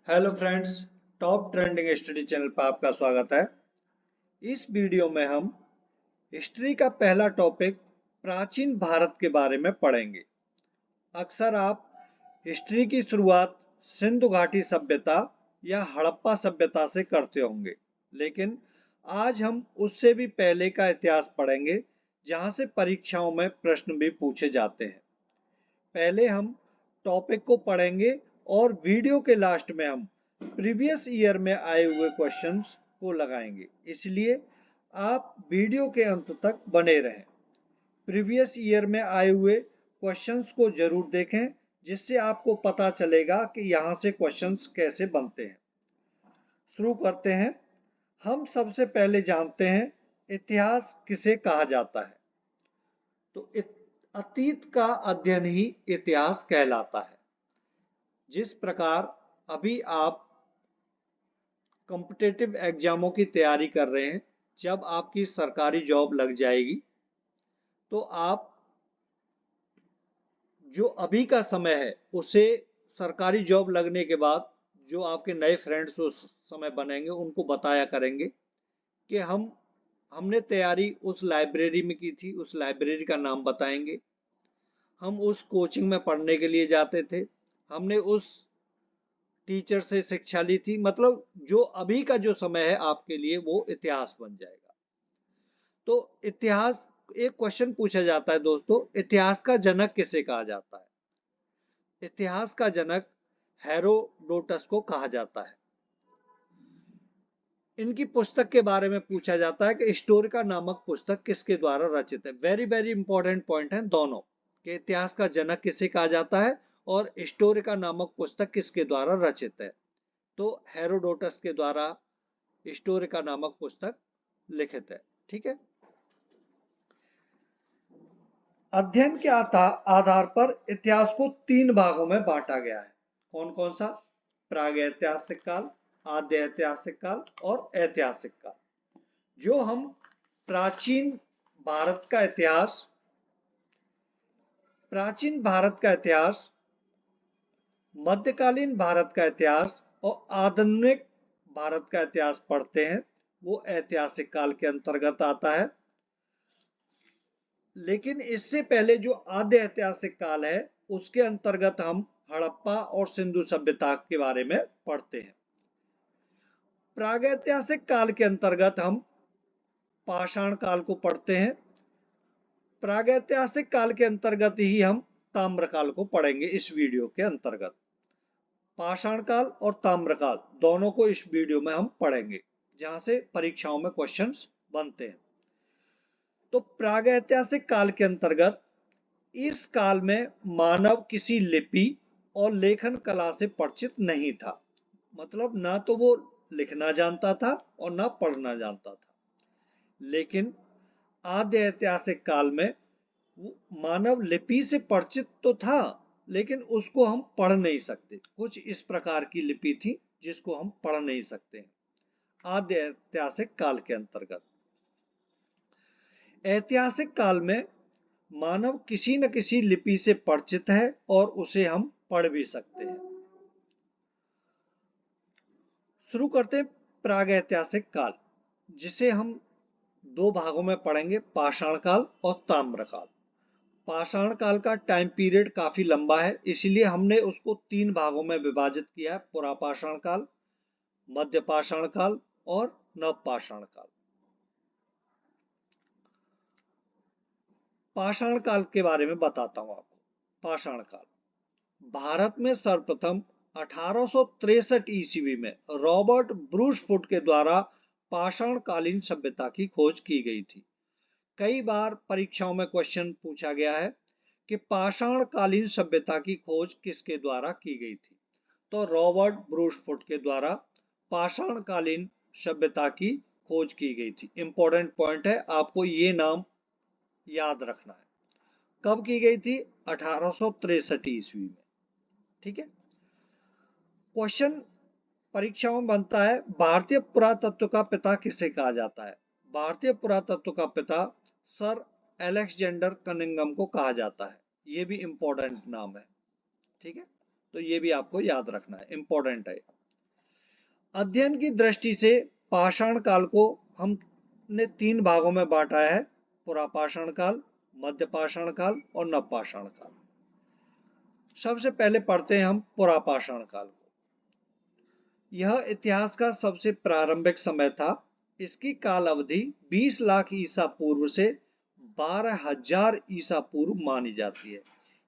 Hello friends, top trending study channel पर आपका स्वागत है। इस वीडियो में हम हिस्ट्री का पहला टॉपिक प्राचीन भारत के बारे में पढ़ेंगे। अक्सर आप हिस्ट्री की शुरुआत सिंधु घाटी सभ्यता या हड़प्पा सभ्यता से करते होंगे, लेकिन आज हम उससे भी पहले का इतिहास पढ़ेंगे, जहां से परीक्षाओं में प्रश्न भी पूछे जाते हैं। पहले हम टॉपिक को पढ़ेंगे और वीडियो के लास्ट में हम प्रीवियस ईयर में आए हुए क्वेश्चंस को लगाएंगे, इसलिए आप वीडियो के अंत तक बने रहें। प्रीवियस ईयर में आए हुए क्वेश्चंस को जरूर देखें, जिससे आपको पता चलेगा कि यहाँ से क्वेश्चंस कैसे बनते हैं। शुरू करते हैं। हम सबसे पहले जानते हैं इतिहास किसे कहा जाता है। तो अतीत का अध्ययन ही इतिहास कहलाता है। जिस प्रकार अभी आप कॉम्पिटिटिव एग्जामों की तैयारी कर रहे हैं, जब आपकी सरकारी जॉब लग जाएगी तो आप जो अभी का समय है उसे सरकारी जॉब लगने के बाद जो आपके नए फ्रेंड्स उस समय बनेंगे उनको बताया करेंगे कि हमने तैयारी उस लाइब्रेरी में की थी, उस लाइब्रेरी का नाम बताएंगे। हम उस कोचिंग में पढ़ने के लिए जाते थे, हमने उस टीचर से शिक्षा ली थी। मतलब जो अभी का जो समय है आपके लिए वो इतिहास बन जाएगा। तो इतिहास, एक क्वेश्चन पूछा जाता है दोस्तों, इतिहास का जनक किसे कहा जाता है? इतिहास का जनक हेरोडोटस को कहा जाता है। इनकी पुस्तक के बारे में पूछा जाता है कि हिस्टोरिका नामक पुस्तक किसके द्वारा रचित है। वेरी वेरी इंपॉर्टेंट पॉइंट है दोनों, कि इतिहास का जनक किसे कहा जाता है और हिस्टोरिका नामक पुस्तक किसके द्वारा रचित है। तो हेरोडोटस के द्वारा हिस्टोरिका नामक पुस्तक लिखित है। ठीक है। अध्ययन के आधार पर इतिहास को 3 भागों में बांटा गया है। कौन कौन सा? प्रागैतिहासिक काल, आद्य ऐतिहासिक काल और ऐतिहासिक काल। जो हम प्राचीन भारत का इतिहास, मध्यकालीन भारत का इतिहास और आधुनिक भारत का इतिहास पढ़ते हैं, वो ऐतिहासिक काल के अंतर्गत आता है। लेकिन इससे पहले जो आद्य ऐतिहासिक काल है उसके अंतर्गत हम हड़प्पा और सिंधु सभ्यता के बारे में पढ़ते हैं। प्रागैतिहासिक काल के अंतर्गत हम पाषाण काल को पढ़ते हैं। प्रागैतिहासिक काल के अंतर्गत ही हम ताम्रकाल को पढ़ेंगे इस वीडियो के अंतर्गत। पाषाण काल और ताम्रकाल दोनों को इस वीडियो में हम पढ़ेंगे, जहां से परीक्षाओं में क्वेश्चंस बनते हैं। तो प्रागैतिहासिक काल के अंतर्गत इस काल में मानव किसी लिपि और लेखन कला से परिचित नहीं था। मतलब ना तो वो लिखना जानता था और ना पढ़ना जानता था। लेकिन आद्य ऐतिहासिक काल में मानव लिपि से परिचित तो था, लेकिन उसको हम पढ़ नहीं सकते। कुछ इस प्रकार की लिपि थी जिसको हम पढ़ नहीं सकते हैं आद्य ऐतिहासिक काल के अंतर्गत। ऐतिहासिक काल में मानव किसी न किसी लिपि से परिचित है और उसे हम पढ़ भी सकते हैं। शुरू करते हैं प्रागैतिहासिक काल, जिसे हम 2 भागों में पढ़ेंगे, पाषाण काल और ताम्रकाल। पाषाण काल का टाइम पीरियड काफी लंबा है, इसलिए हमने उसको 3 भागों में विभाजित किया है, पुरापाषाण काल, मध्य पाषाण काल और नवपाषाण काल। पाषाण काल के बारे में बताता हूं आपको। पाषाण काल भारत में सर्वप्रथम 1863 ईस्वी में रॉबर्ट ब्रूसफुट के द्वारा पाषाणकालीन सभ्यता की खोज की गई थी। कई बार परीक्षाओं में क्वेश्चन पूछा गया है कि पाषाणकालीन सभ्यता की खोज किसके द्वारा की गई थी। तो रॉबर्ट ब्रूसफुट के द्वारा पाषाणकालीन सभ्यता की खोज की गई थी। इंपॉर्टेंट पॉइंट है, आपको ये नाम याद रखना है। कब की गई थी? 1863 ईस्वी में। ठीक है। क्वेश्चन परीक्षाओं में बनता है, भारतीय पुरातत्व का पिता किसे कहा जाता है? भारतीय पुरातत्व का पिता सर अलेक्जेंडर कनिंघम को कहा जाता है। ये भी इंपॉर्टेंट नाम है। ठीक है, तो ये भी आपको याद रखना है, इंपॉर्टेंट है। अध्ययन की दृष्टि से पाषाण काल को हमने 3 भागों में बांटा है, पुरापाषाण काल, मध्य पाषाण काल और नवपाषाण काल। सबसे पहले पढ़ते हैं हम पुरापाषाण काल को। यह इतिहास का सबसे प्रारंभिक समय था। इसकी काल अवधि 20 लाख ईसा पूर्व से 12,000 ईसा पूर्व मानी जाती है।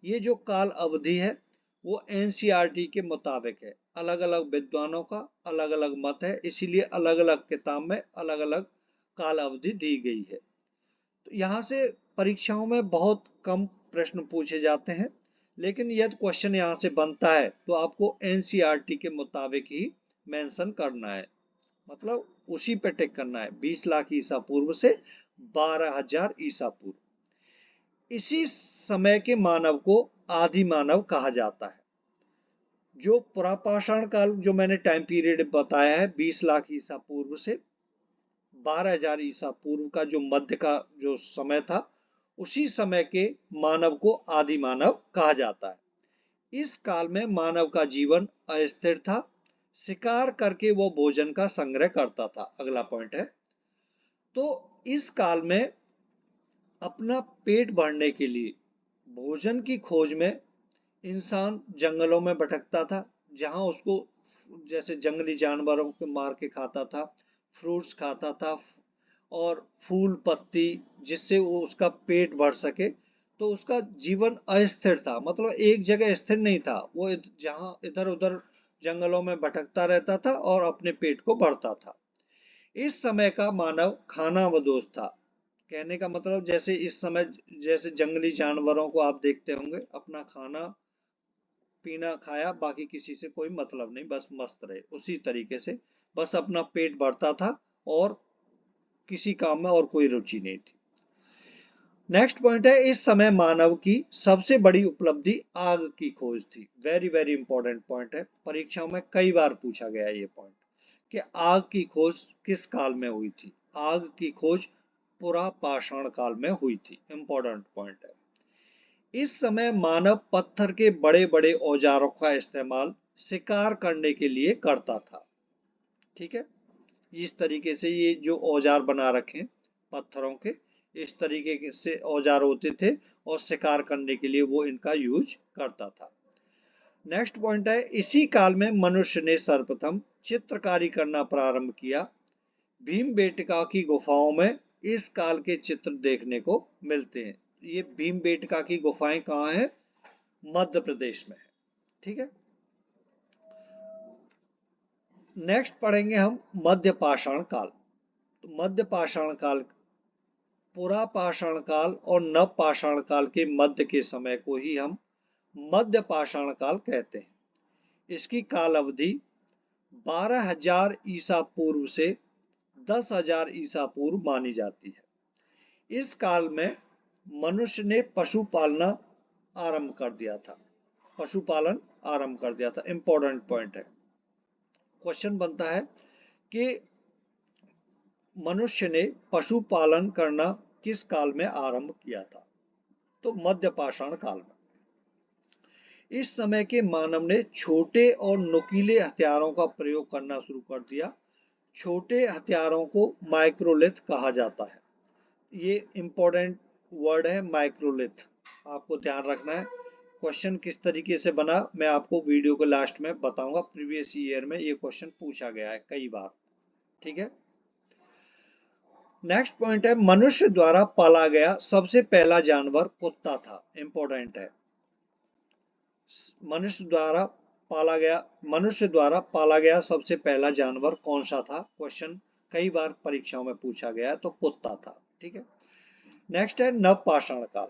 ये जो काल अवधि है वो एनसीईआरटी के मुताबिक है। अलग अलग विद्वानों का अलग अलग मत है, इसीलिए अलग अलग किताब में अलग अलग काल अवधि दी गई है। तो यहाँ से परीक्षाओं में बहुत कम प्रश्न पूछे जाते हैं, लेकिन यदि क्वेश्चन यहाँ से बनता है तो आपको एनसीईआरटी के मुताबिक ही मेंशन करना है, मतलब उसी पे टिक करना है। 20 लाख ईसा पूर्व से 12,000 ईसा पूर्व। इसी समय के मानव को आदि मानव कहा जाता है। जो पुरापाषाण काल जो मैंने टाइम पीरियड बताया है 20 लाख ईसा पूर्व से 12,000 ईसा पूर्व का जो मध्य का जो समय था, उसी समय के मानव को आदि मानव कहा जाता है। इस काल में मानव का जीवन अस्थिर था। शिकार करके वो भोजन का संग्रह करता था। अगला पॉइंट है, तो इस काल में अपना पेट भरने के लिए भोजन की खोज में इंसान जंगलों में भटकता था, जहां उसको जैसे जंगली जानवरों को मार के खाता था, फ्रूट्स खाता था और फूल पत्ती, जिससे वो उसका पेट भर सके। तो उसका जीवन अस्थिर था, मतलब एक जगह स्थिर नहीं था, वो जहां इधर उधर जंगलों में भटकता रहता था और अपने पेट को भरता था। इस समय का मानव खानाबदोश था। कहने का मतलब जैसे इस समय जैसे जंगली जानवरों को आप देखते होंगे, अपना खाना पीना खाया, बाकी किसी से कोई मतलब नहीं, बस मस्त रहे। उसी तरीके से बस अपना पेट भरता था और किसी काम में और कोई रुचि नहीं थी। नेक्स्ट पॉइंट है, इस समय मानव की सबसे बड़ी उपलब्धि आग की खोज थी। वेरी वेरी इंपॉर्टेंट पॉइंट है, परीक्षाओं में कई बार पूछा गया है ये पॉइंट कि आग की खोज किस काल में हुई थी। आग की खोज पुरापाषाण काल में हुई थी। इंपॉर्टेंट पॉइंट है। इस समय मानव पत्थर के बड़े बड़े औजारों का इस्तेमाल शिकार करने के लिए करता था। ठीक है, इस तरीके से ये जो औजार बना रखे पत्थरों के, इस तरीके से औजार होते थे और शिकार करने के लिए वो इनका यूज करता था। नेक्स्ट पॉइंट है, इसी काल में मनुष्य ने सर्वप्रथम चित्रकारी करना प्रारंभ किया। भीमबेटका की गुफाओं में इस काल के चित्र देखने को मिलते हैं। ये भीमबेटका की गुफाएं कहाँ हैं? मध्य प्रदेश में है। ठीक है, नेक्स्ट पढ़ेंगे हम मध्य पाषाण काल। तो मध्य पाषाण काल, पुरापाषाण काल और नव पाषाण काल के मध्य के समय को ही हम मध्य पाषाण काल कहते हैं। इसकी काल अवधि 12,000 ईसा पूर्व से 10,000 ईसा पूर्व मानी जाती है। इस काल में मनुष्य ने पशुपालन आरंभ कर दिया था। पशुपालन आरंभ कर दिया था। इंपॉर्टेंट पॉइंट है। क्वेश्चन बनता है कि मनुष्य ने पशुपालन करना किस काल में आरंभ किया था? तो मध्य पाषाण काल में। इस समय के मानव ने छोटे और नुकीले हथियारों का प्रयोग करना शुरू कर दिया। छोटे हथियारों को माइक्रोलिथ कहा जाता है। ये इंपॉर्टेंट वर्ड है, माइक्रोलिथ, आपको ध्यान रखना है। क्वेश्चन किस तरीके से बना मैं आपको वीडियो के लास्ट में बताऊंगा। प्रीवियस ईयर में ये क्वेश्चन पूछा गया है कई बार। ठीक है, नेक्स्ट पॉइंट है, मनुष्य द्वारा पाला गया सबसे पहला जानवर कुत्ता था। इंपॉर्टेंट है, मनुष्य द्वारा पाला गया सबसे पहला जानवर कौन सा था? क्वेश्चन कई बार परीक्षाओं में पूछा गया है, तो कुत्ता था। ठीक है, नेक्स्ट है नव पाषाण काल।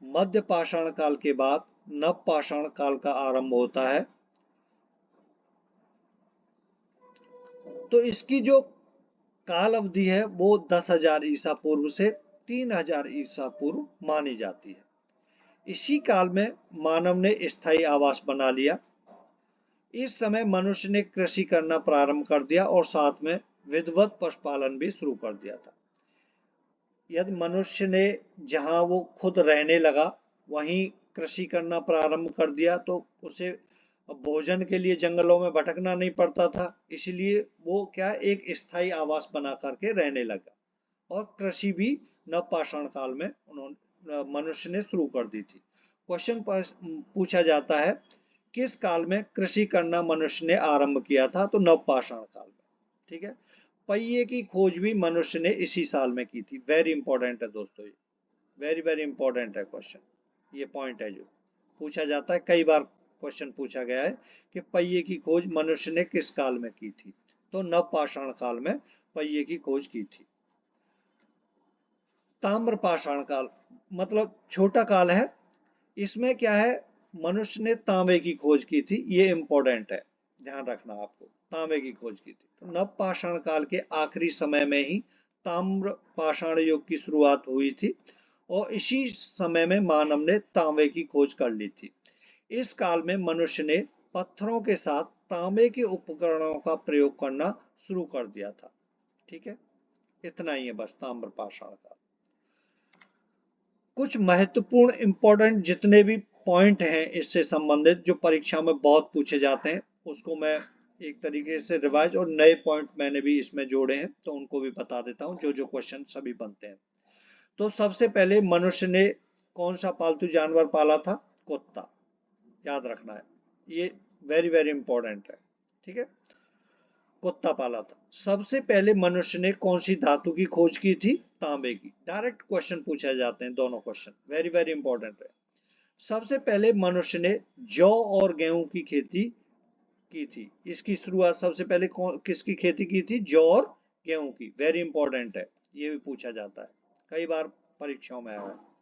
मध्य पाषाण काल के बाद नव पाषाण काल का आरंभ होता है। तो इसकी जो काल अवधि है वो 10,000 ईसा पूर्व से 3,000 ईसा पूर्व मानी जाती है। इसी काल में मानव ने स्थायी आवास बना लिया। इस समय मनुष्य ने कृषि करना प्रारंभ कर दिया और साथ में विधिवत पशुपालन भी शुरू कर दिया था। यदि मनुष्य ने जहां वो खुद रहने लगा वहीं कृषि करना प्रारंभ कर दिया, तो उसे अब भोजन के लिए जंगलों में भटकना नहीं पड़ता था, इसलिए वो क्या एक स्थायी आवास बना करके रहने लगा। और कृषि भी नवपाषाण काल में उन्होंने मनुष्य ने शुरू कर दी थी। क्वेश्चन पूछा जाता है किस काल में कृषि करना मनुष्य ने आरंभ किया था, तो नवपाषाण काल में। ठीक है, पहिए की खोज भी मनुष्य ने इसी साल में की थी। वेरी इंपॉर्टेंट है दोस्तों, ये वेरी वेरी इंपॉर्टेंट है क्वेश्चन, ये पॉइंट है जो पूछा जाता है, कई बार क्वेश्चन पूछा गया है कि पहिए की खोज मनुष्य ने किस काल में की थी, तो नवपाषाण काल में पहिए की खोज की थी। ताम्रपाषाण काल मतलब छोटा काल है, इसमें क्या है, मनुष्य ने तांबे की खोज की थी, ये इंपॉर्टेंट है, ध्यान रखना आपको, तांबे की खोज की थी। तो नवपाषाण काल के आखिरी समय में ही ताम्र पाषाण युग की शुरुआत हुई थी और इसी समय में मानव ने तांबे की खोज कर ली थी। इस काल में मनुष्य ने पत्थरों के साथ तांबे के उपकरणों का प्रयोग करना शुरू कर दिया था। ठीक है, इतना ही है बस ताम्र पाषाण काल। कुछ महत्वपूर्ण इंपॉर्टेंट जितने भी पॉइंट हैं इससे संबंधित जो परीक्षा में बहुत पूछे जाते हैं, उसको मैं एक तरीके से रिवाइज और नए पॉइंट मैंने भी इसमें जोड़े हैं, तो उनको भी बता देता हूं, जो जो क्वेश्चन सभी बनते हैं। तो सबसे पहले मनुष्य ने कौन सा पालतू जानवर पाला था, कुत्ता, याद रखना है, ये वेरी वेरी इंपॉर्टेंट है। ठीक है, कुत्ता पाला था। सबसे पहले मनुष्य ने कौन सी धातु की खोज की थी, तांबे की। डायरेक्ट क्वेश्चन पूछे जाते हैं दोनों क्वेश्चन, वेरी वेरी इंपॉर्टेंट है। सबसे पहले मनुष्य ने जौ और गेहूं की खेती की थी, इसकी शुरुआत सबसे पहले किसकी खेती की थी, जौ और गेहूं की। वेरी इंपॉर्टेंट है, ये भी पूछा जाता है, कई बार परीक्षाओं में आया है।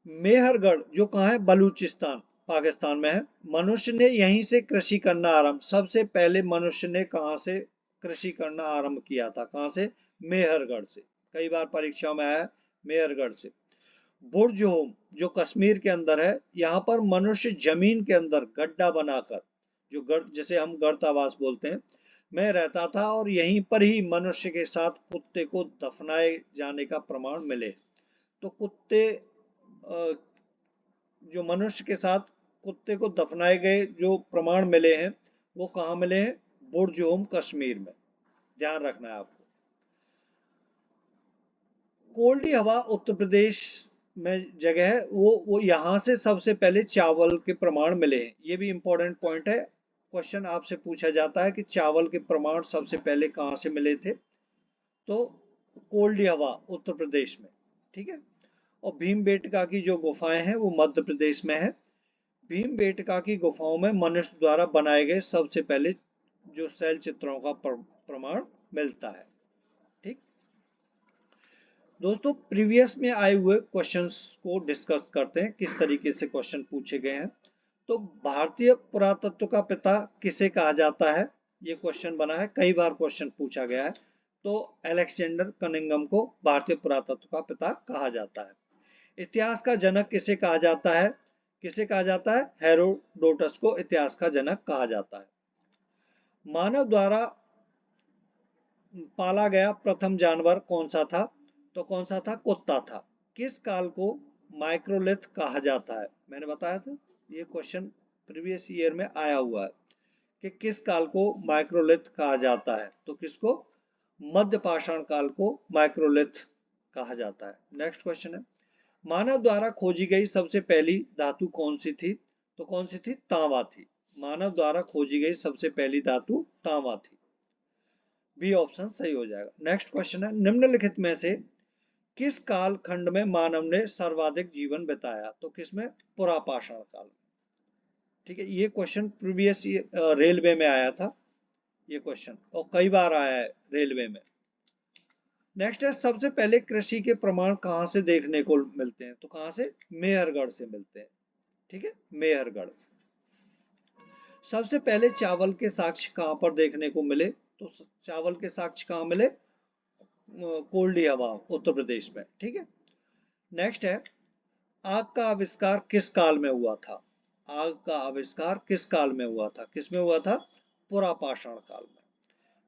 मेहरगढ़ जो कहाँ है, बलूचिस्तान पाकिस्तान में है, मनुष्य ने यहीं से कृषि करना आरंभ, सबसे पहले मनुष्य ने कहाँ से कृषि करना आरंभ किया था, कहाँ से, मेहरगढ़ से, कई बार परीक्षा में आया, मेहरगढ़ से। बुर्ज होम जो कश्मीर के अंदर है, यहाँ पर मनुष्य जमीन के अंदर गड्ढा बनाकर, जो गर्त, जैसे हम गर्तावास बोलते हैं, में रहता था और यहीं पर ही मनुष्य के साथ कुत्ते को दफनाए जाने का प्रमाण मिले। तो कुत्ते जो मनुष्य के साथ कुत्ते को दफनाए गए जो प्रमाण मिले हैं, वो कहाँ मिले हैं, बुर्ज होम कश्मीर में, ध्यान रखना है आपको। कोल्डी हवा उत्तर प्रदेश में जगह है, वो यहाँ से सबसे पहले चावल के प्रमाण मिले हैं, ये भी इंपॉर्टेंट पॉइंट है। क्वेश्चन आपसे पूछा जाता है कि चावल के प्रमाण सबसे पहले कहाँ से मिले थे, तो कोल्डी हवा उत्तर प्रदेश में। ठीक है, और भीमबेटका की जो गुफाएं हैं वो मध्य प्रदेश में है। भीमबेटका की गुफाओं में मनुष्य द्वारा बनाए गए सबसे पहले जो शैल चित्रों का प्रमाण मिलता है। ठीक दोस्तों, प्रीवियस में आए हुए क्वेश्चंस को डिस्कस करते हैं, किस तरीके से क्वेश्चन पूछे गए हैं। तो भारतीय पुरातत्व का पिता किसे कहा जाता है, ये क्वेश्चन बना है, कई बार क्वेश्चन पूछा गया है। तो अलेक्जेंडर कनिंघम को भारतीय पुरातत्व का पिता कहा जाता है। इतिहास का जनक किसे कहा जाता है, किसे कहा जाता है, हेरोडोटस को इतिहास का जनक कहा जाता है। मानव द्वारा पाला गया प्रथम जानवर कौन सा था, तो कौन सा था, कुत्ता था। किस काल को माइक्रोलिथ कहा जाता है, मैंने बताया था, ये क्वेश्चन प्रीवियस ईयर में आया हुआ है कि किस काल को माइक्रोलिथ कहा जाता है, तो किसको, मध्य पाषाण काल को माइक्रोलिथ कहा जाता है। नेक्स्ट क्वेश्चन है, मानव द्वारा खोजी गई सबसे पहली धातु कौन सी थी, तो कौन सी थी, तांबा थी। मानव द्वारा खोजी गई सबसे पहली धातु तांबा थी, बी ऑप्शन सही हो जाएगा। नेक्स्ट क्वेश्चन है, निम्नलिखित में से किस काल खंड में मानव ने सर्वाधिक जीवन बिताया, तो किसमें, पुरापाषाण काल में। ठीक है, ये क्वेश्चन प्रीवियस रेलवे में आया था, ये क्वेश्चन, और कई बार आया है रेलवे में। नेक्स्ट है, सबसे पहले कृषि के प्रमाण कहाँ से देखने को मिलते हैं, तो कहाँ से, मेहरगढ़ से मिलते हैं। ठीक है, मेहरगढ़। सबसे पहले चावल के साक्ष्य कहाँ पर देखने को मिले, तो चावल के साक्ष्य कहाँ मिले, कोल्डी हवा उत्तर प्रदेश में। ठीक है, नेक्स्ट है, आग का आविष्कार किस काल में हुआ था, आग का आविष्कार किस काल में हुआ था, किसमें हुआ था, पुरापाषाण काल में।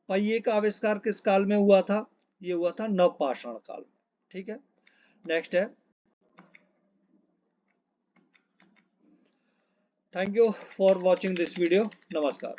पहिए का आविष्कार किस काल में हुआ था, ये हुआ था नवपाषाण काल में। ठीक है, नेक्स्ट है, thank you for watching this video. नमस्कार।